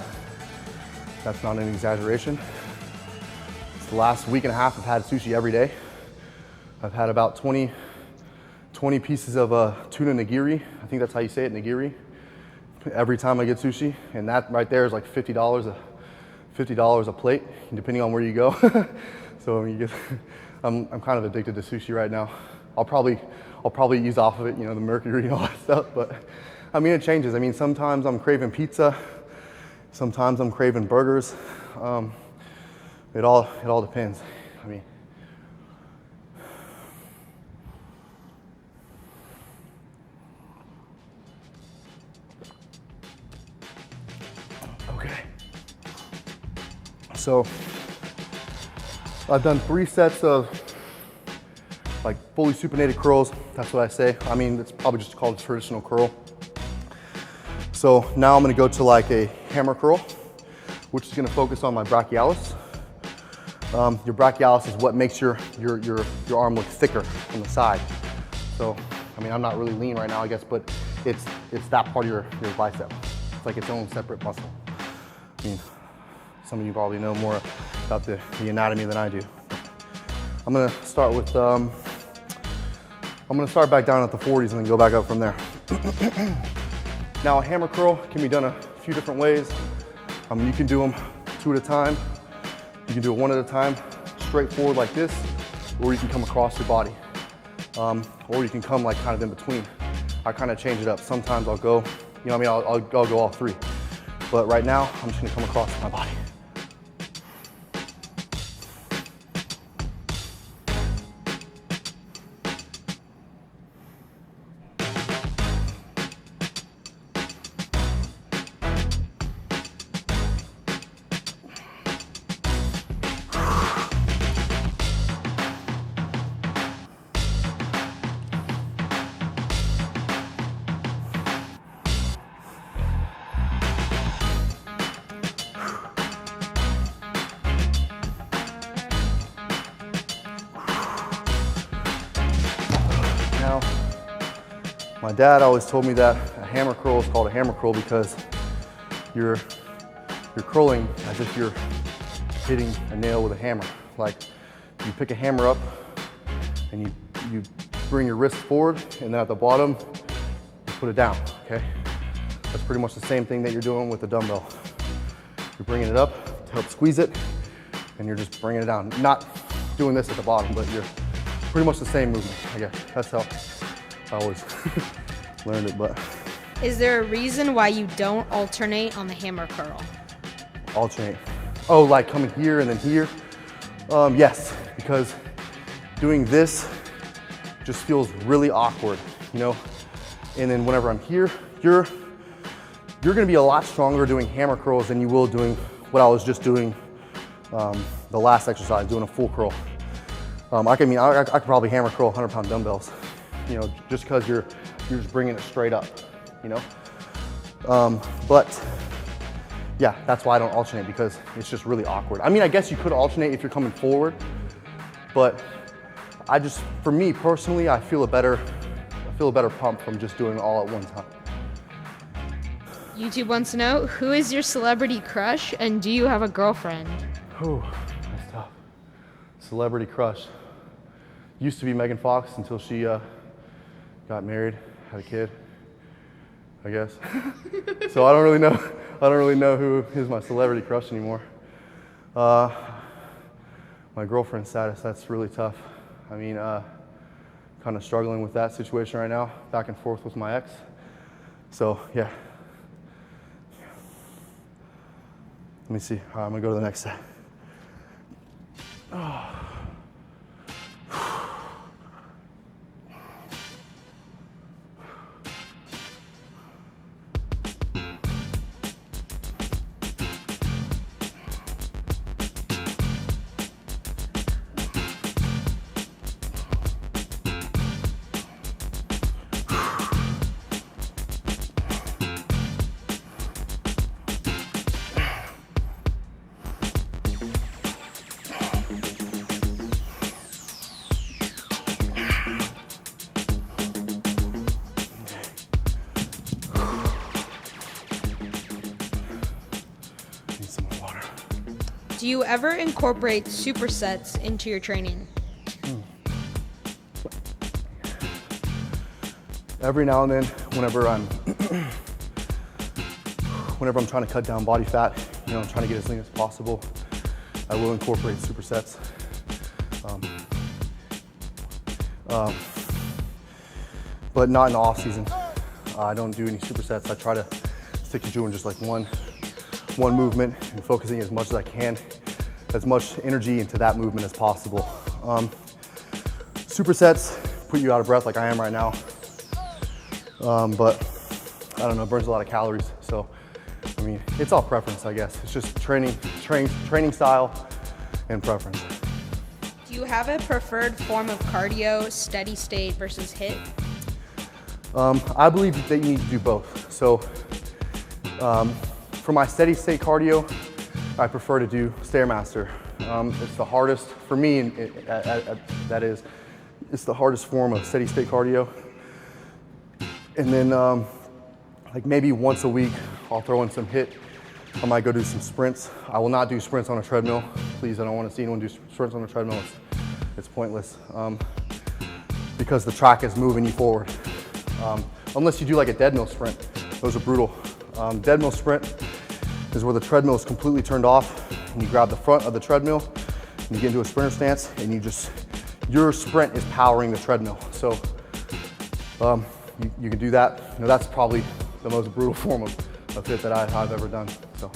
That's not an exaggeration. It's the last week and a half I've had sushi every day. I've had about 20 pieces of tuna nigiri. I think that's how you say it, nigiri. Every time I get sushi, and that right there is like $50 a plate, depending on where you go. So I mean, I'm kind of addicted to sushi right now. I'll probably ease off of it, you know, the mercury and all that stuff. But I mean, it changes. I mean, sometimes I'm craving pizza, sometimes I'm craving burgers. It all depends. I mean. So I've done 3 sets of like fully supinated curls. That's what I say. I mean, it's probably just called a traditional curl. So now I'm gonna go to like a hammer curl, which is gonna focus on my brachialis. Your brachialis is what makes your arm look thicker from the side. So, I mean, I'm not really lean right now, I guess, but it's that part of your bicep. It's like its own separate muscle. I mean, some of you probably know more about the anatomy than I do. I'm gonna start with, I'm gonna start back down at the 40s and then go back up from there. Now a hammer curl can be done a few different ways. You can do them 2 at a time. You can do it 1 at a time, straight forward like this, or you can come across your body. Or you can come like kind of in between. I kind of change it up. Sometimes I'll go, you know what I mean, I'll go all 3. But right now, I'm just gonna come across my body. My dad always told me that a hammer curl is called a hammer curl because you're curling as if you're hitting a nail with a hammer. Like you pick a hammer up and you bring your wrist forward, and then at the bottom, you put it down, okay? That's pretty much the same thing that you're doing with the dumbbell. You're bringing it up to help squeeze it, and you're just bringing it down. Not doing this at the bottom, but you're pretty much the same movement, I guess. That's how I always learned it, but. Is there a reason why you don't alternate on the hammer curl? Alternate. Oh, like coming here and then here? Yes, because doing this just feels really awkward, you know? And then whenever I'm here, you're gonna be a lot stronger doing hammer curls than you will doing what I was just doing the last exercise, doing a full curl. I could probably hammer curl 100-pound dumbbells, you know, just because you're just bringing it straight up, you know? But yeah, that's why I don't alternate, because it's just really awkward. I mean, I guess you could alternate if you're coming forward, but for me personally, I feel a better pump from just doing it all at one time. YouTube wants to know, who is your celebrity crush and do you have a girlfriend? Oh, that's tough. Celebrity crush. Used to be Megan Fox until she got married, had a kid, I guess. So I don't really know who is my celebrity crush anymore. My girlfriend status, that's really tough. I mean, kind of struggling with that situation right now, back and forth with my ex. So yeah. Let me see. All right, I'm gonna go to the next set. Do you ever incorporate supersets into your training? Every now and then, whenever I'm trying to cut down body fat, you know, I'm trying to get as lean as possible, I will incorporate supersets. But not in the off season. I don't do any supersets. I try to stick to doing just like one movement and focusing as much as I can, as much energy into that movement as possible. Supersets put you out of breath like I am right now, but I don't know, it burns a lot of calories. So, I mean, it's all preference, I guess. It's just training style and preference. Do you have a preferred form of cardio, steady state versus HIIT? I believe that you need to do both. So, for my steady state cardio, I prefer to do Stairmaster. It's the hardest, for me, it's the hardest form of steady state cardio. And then like maybe once a week, I'll throw in some HIIT. I might go do some sprints. I will not do sprints on a treadmill. Please, I don't want to see anyone do sprints on a treadmill. It's pointless because the track is moving you forward. Unless you do like a deadmill sprint, those are brutal. Deadmill sprint is where the treadmill is completely turned off and you grab the front of the treadmill and you get into a sprinter stance and your sprint is powering the treadmill. So you can do that. You know, that's probably the most brutal form of HIIT that I've ever done. So,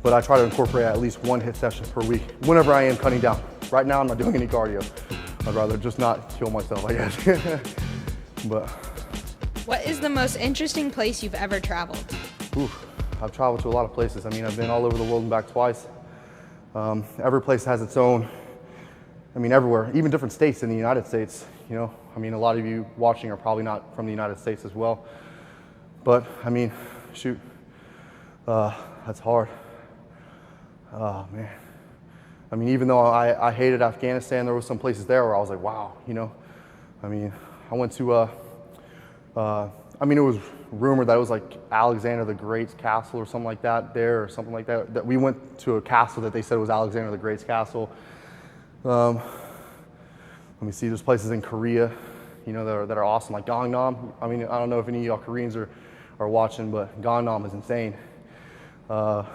but I try to incorporate at least one HIIT session per week whenever I am cutting down. Right now I'm not doing any cardio. I'd rather just not kill myself, I guess. But. What is the most interesting place you've ever traveled? I've traveled to a lot of places. I mean, I've been all over the world and back twice. Every place has its own, I mean, everywhere, even different states in the United States, you know. I mean, a lot of you watching are probably not from the United States as well. But, I mean, shoot, that's hard. Oh, man. I mean, even though I hated Afghanistan, there were some places there where I was like, wow, you know. I mean, I went to I mean, it was rumored that it was like Alexander the Great's castle or something like that there, or something like that. That we went to a castle that they said was Alexander the Great's castle. Let me see, there's places in Korea, you know, that are awesome, like Gangnam. I mean, I don't know if any of y'all Koreans are watching, but Gangnam is insane. I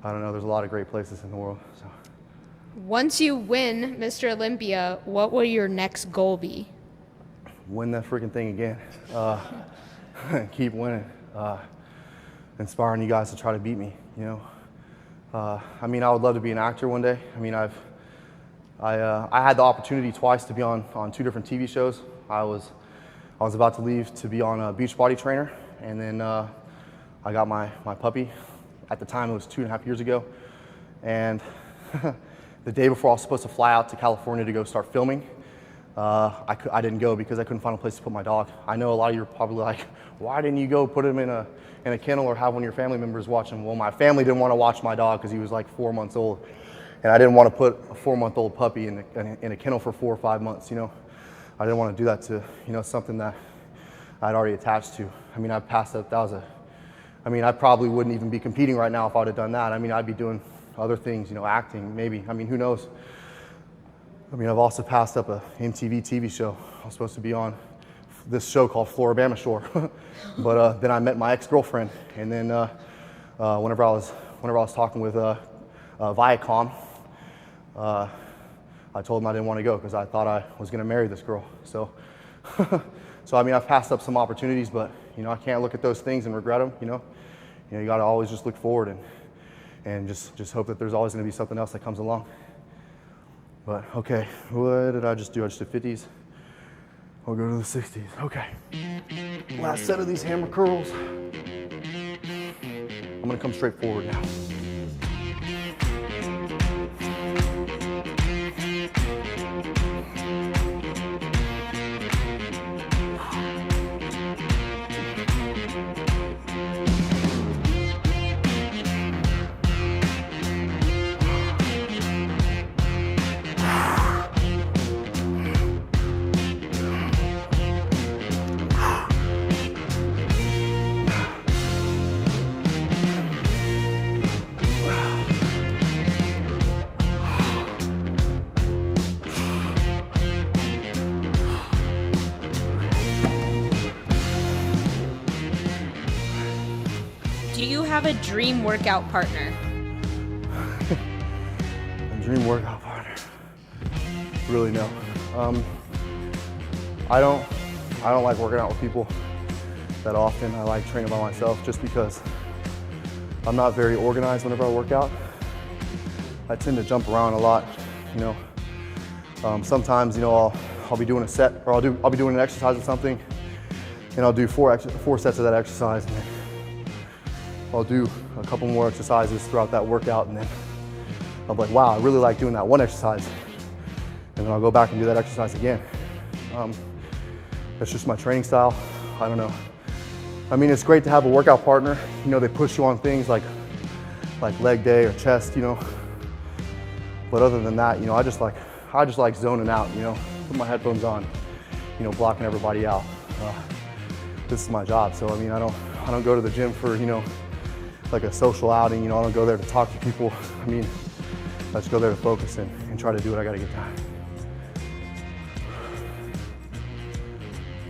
don't know, there's a lot of great places in the world. So. Once you win Mr. Olympia, what will your next goal be? Win that freaking thing again. Keep winning. Inspiring you guys to try to beat me, you know. I mean, I would love to be an actor one day. I mean, I had the opportunity twice to be on 2 different TV shows. I was about to leave to be on a Beachbody Trainer, and then I got my puppy. At the time, it was 2.5 years ago, and the day before I was supposed to fly out to California to go start filming, I didn't go because I couldn't find a place to put my dog. I know a lot of you are probably like, why didn't you go put him in a kennel or have one of your family members watch him? Well, my family didn't want to watch my dog because he was like 4 months old, and I didn't want to put a 4-month-old puppy in a kennel for 4 or 5 months. You know, I didn't want to do that to, you know, something that I'd already attached to. I mean, I passed that. I mean, I probably wouldn't even be competing right now if I'd have done that. I mean, I'd be doing other things, you know, acting, maybe. I mean, who knows? I mean, I've also passed up a MTV TV show. I was supposed to be on this show called Floribama Shore, but then I met my ex-girlfriend, and then whenever I was talking with Viacom, I told them I didn't want to go because I thought I was going to marry this girl. So, so I mean, I've passed up some opportunities, but you know, I can't look at those things and regret them. You know, you got to always just look forward and just hope that there's always going to be something else that comes along. But okay, what did I just do? I just did 50s. I'll go to the 60s. Okay. Last set of these hammer curls. I'm gonna come straight forward now. Do you have a dream workout partner? A dream workout partner? Really, no. I don't like working out with people that often. I like training by myself just because I'm not very organized whenever I work out. I tend to jump around a lot, you know. Sometimes, you know, I'll be doing a set, or I'll be doing an exercise or something, and I'll do four sets of that exercise, and then I'll do a couple more exercises throughout that workout, and then I'm like, wow, I really like doing that one exercise. And then I'll go back and do that exercise again. That's just my training style. I don't know. I mean, it's great to have a workout partner. You know, they push you on things like leg day or chest, you know. But other than that, you know, I just like zoning out, you know, put my headphones on, you know, blocking everybody out. This is my job, so I mean, I don't go to the gym for, you know, like a social outing, you know. I don't go there to talk to people. I mean, I just go there to focus and try to do what I gotta get done.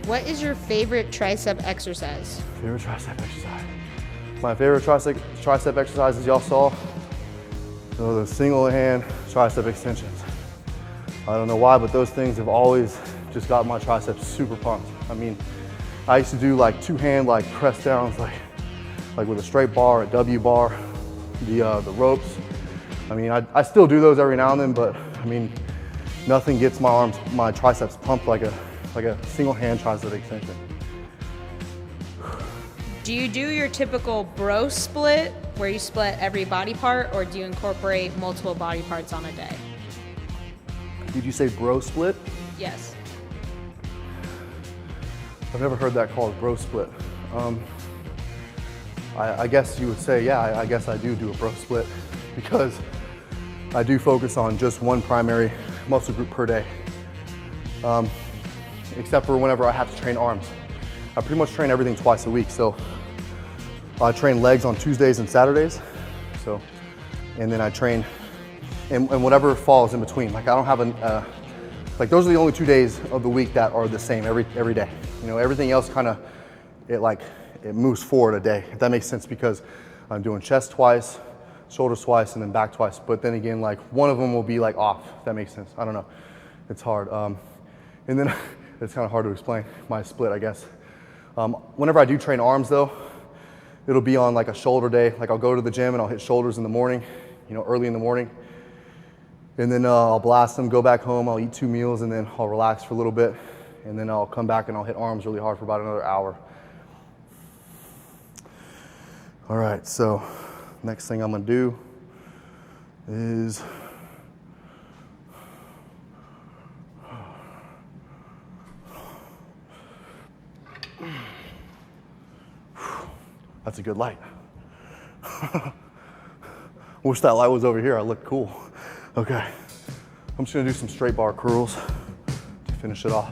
What is your favorite tricep exercise? Favorite tricep exercise? My favorite tricep exercises y'all saw, the single hand tricep extensions. I don't know why, but those things have always just got my triceps super pumped. I mean, I used to do like 2-hand like press downs, like with a straight bar, a W bar, the ropes. I mean, I still do those every now and then, but I mean, nothing gets my triceps pumped like a single hand tricep extension. Do you do your typical bro split where you split every body part, or do you incorporate multiple body parts on a day? Did you say bro split? Yes. I've never heard that called bro split. I guess you would say, yeah, I guess I do a bro split because I do focus on just one primary muscle group per day. Except for whenever I have to train arms. I pretty much train everything twice a week. So I train legs on Tuesdays and Saturdays. So, and then I train, and whatever falls in between. Like I don't have like those are the only 2 days of the week that are the same every day. You know, everything else kind of, it moves forward a day, if that makes sense, because I'm doing chest twice, shoulders twice, and then back twice. But then again, like one of them will be like off, if that makes sense. I don't know, it's hard. And then it's kind of hard to explain my split, I guess. Whenever I do train arms though, it'll be on like a shoulder day. Like I'll go to the gym and I'll hit shoulders in the morning, you know, early in the morning. And then I'll blast them, go back home, I'll eat 2 meals, and then I'll relax for a little bit. And then I'll come back and I'll hit arms really hard for about another hour. All right, so next thing I'm gonna do is that's a good light. Wish that light was over here, I look cool. Okay, I'm just gonna do some straight bar curls to finish it off.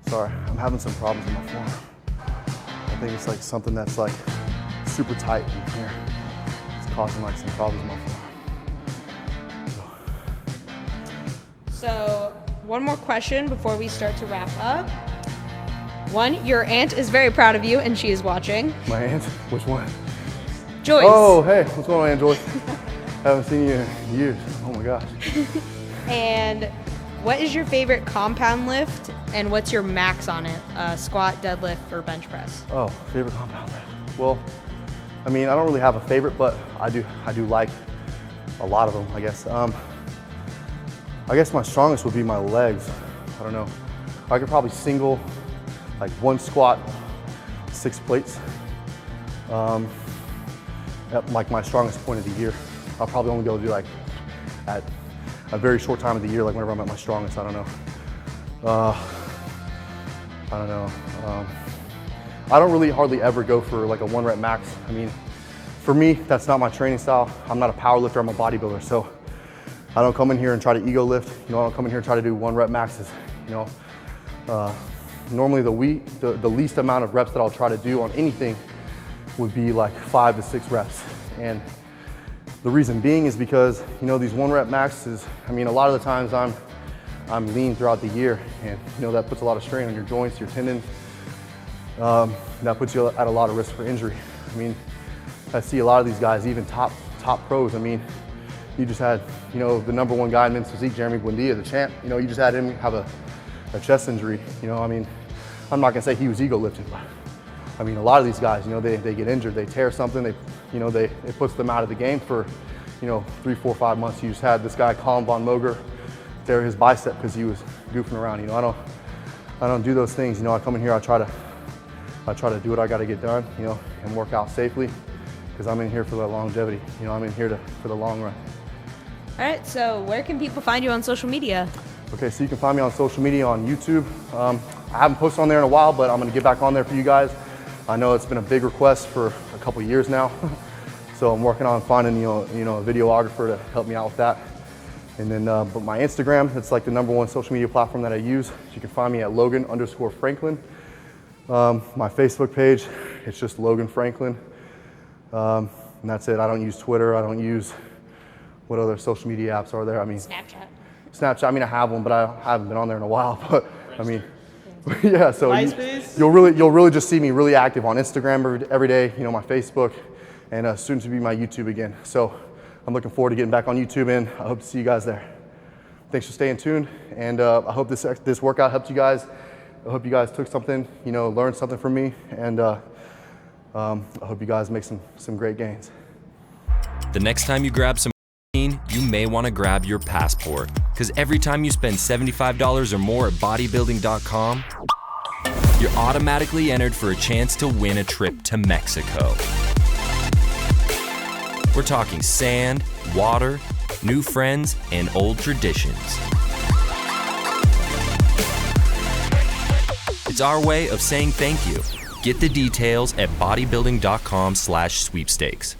Sorry, I'm having some problems with my forearm. I think it's like something that's like super tight in here. It's causing like some problems with my forearm. So, one more question before we start to wrap up. One, your aunt is very proud of you and she is watching. My aunt? Which one? Joyce. Oh, hey, what's going on, Aunt Joyce? Haven't seen you in years. Oh my gosh. And what is your favorite compound lift and what's your max on it? Squat, deadlift, or bench press? Oh, favorite compound lift. Well, I mean, I don't really have a favorite, but I do like a lot of them, I guess. I guess my strongest would be my legs. I don't know. I could probably single like 1 squat, 6 plates. At like my strongest point of the year. I'll probably only be able to do like at a very short time of the year, like whenever I'm at my strongest. I don't know. I don't really hardly ever go for like a 1 rep max. I mean, for me, that's not my training style. I'm not a power lifter, I'm a bodybuilder. So I don't come in here and try to ego lift. You know, I don't come in here and try to do 1 rep maxes. You know, normally the least amount of reps that I'll try to do on anything would be like 5 to 6 reps. And the reason being is because, you know, these 1 rep maxes, I mean, a lot of the times I'm lean throughout the year, and you know, that puts a lot of strain on your joints, your tendons. That puts you at a lot of risk for injury. I mean, I see a lot of these guys, even top pros. I mean, you just had, you know, the #1 guy in men's physique, Jeremy Buendia, the champ. You know, you just had him have a chest injury. You know, I mean, I'm not gonna say he was ego lifting, but I mean, a lot of these guys, you know, they get injured, they tear something, it puts them out of the game for, you know, 3, 4, 5 months. You just had this guy, Colin Von Moger, tear his bicep because he was goofing around. You know, I don't do those things. You know, I come in here, I try to do what I got to get done, you know, and work out safely, because I'm in here for the longevity. You know, I'm in here for the long run. All right, so where can people find you on social media? Okay, so you can find me on social media on YouTube. I haven't posted on there in a while, but I'm gonna get back on there for you guys. I know it's been a big request for a couple years now. So I'm working on finding, you know, a videographer to help me out with that. And then, but my Instagram, it's like the #1 social media platform that I use. You can find me at Logan_Franklin. My Facebook page, it's just Logan Franklin. And that's it. I don't use Twitter. I don't use, what other social media apps are there? I mean, Snapchat, I mean, I have one, but I haven't been on there in a while. But I mean, yeah, so you'll really just see me really active on Instagram every day, you know, my Facebook, and soon to be my YouTube again. So I'm looking forward to getting back on YouTube, and I hope to see you guys there. Thanks for staying tuned, and I hope this workout helped you guys. I hope you guys took something, you know, learned something from me, and I hope you guys make some great gains. The next time you grab some protein, you may want to grab your passport, because every time you spend $75 or more at Bodybuilding.com, you're automatically entered for a chance to win a trip to Mexico. We're talking sand, water, new friends, and old traditions. It's our way of saying thank you. Get the details at bodybuilding.com/sweepstakes.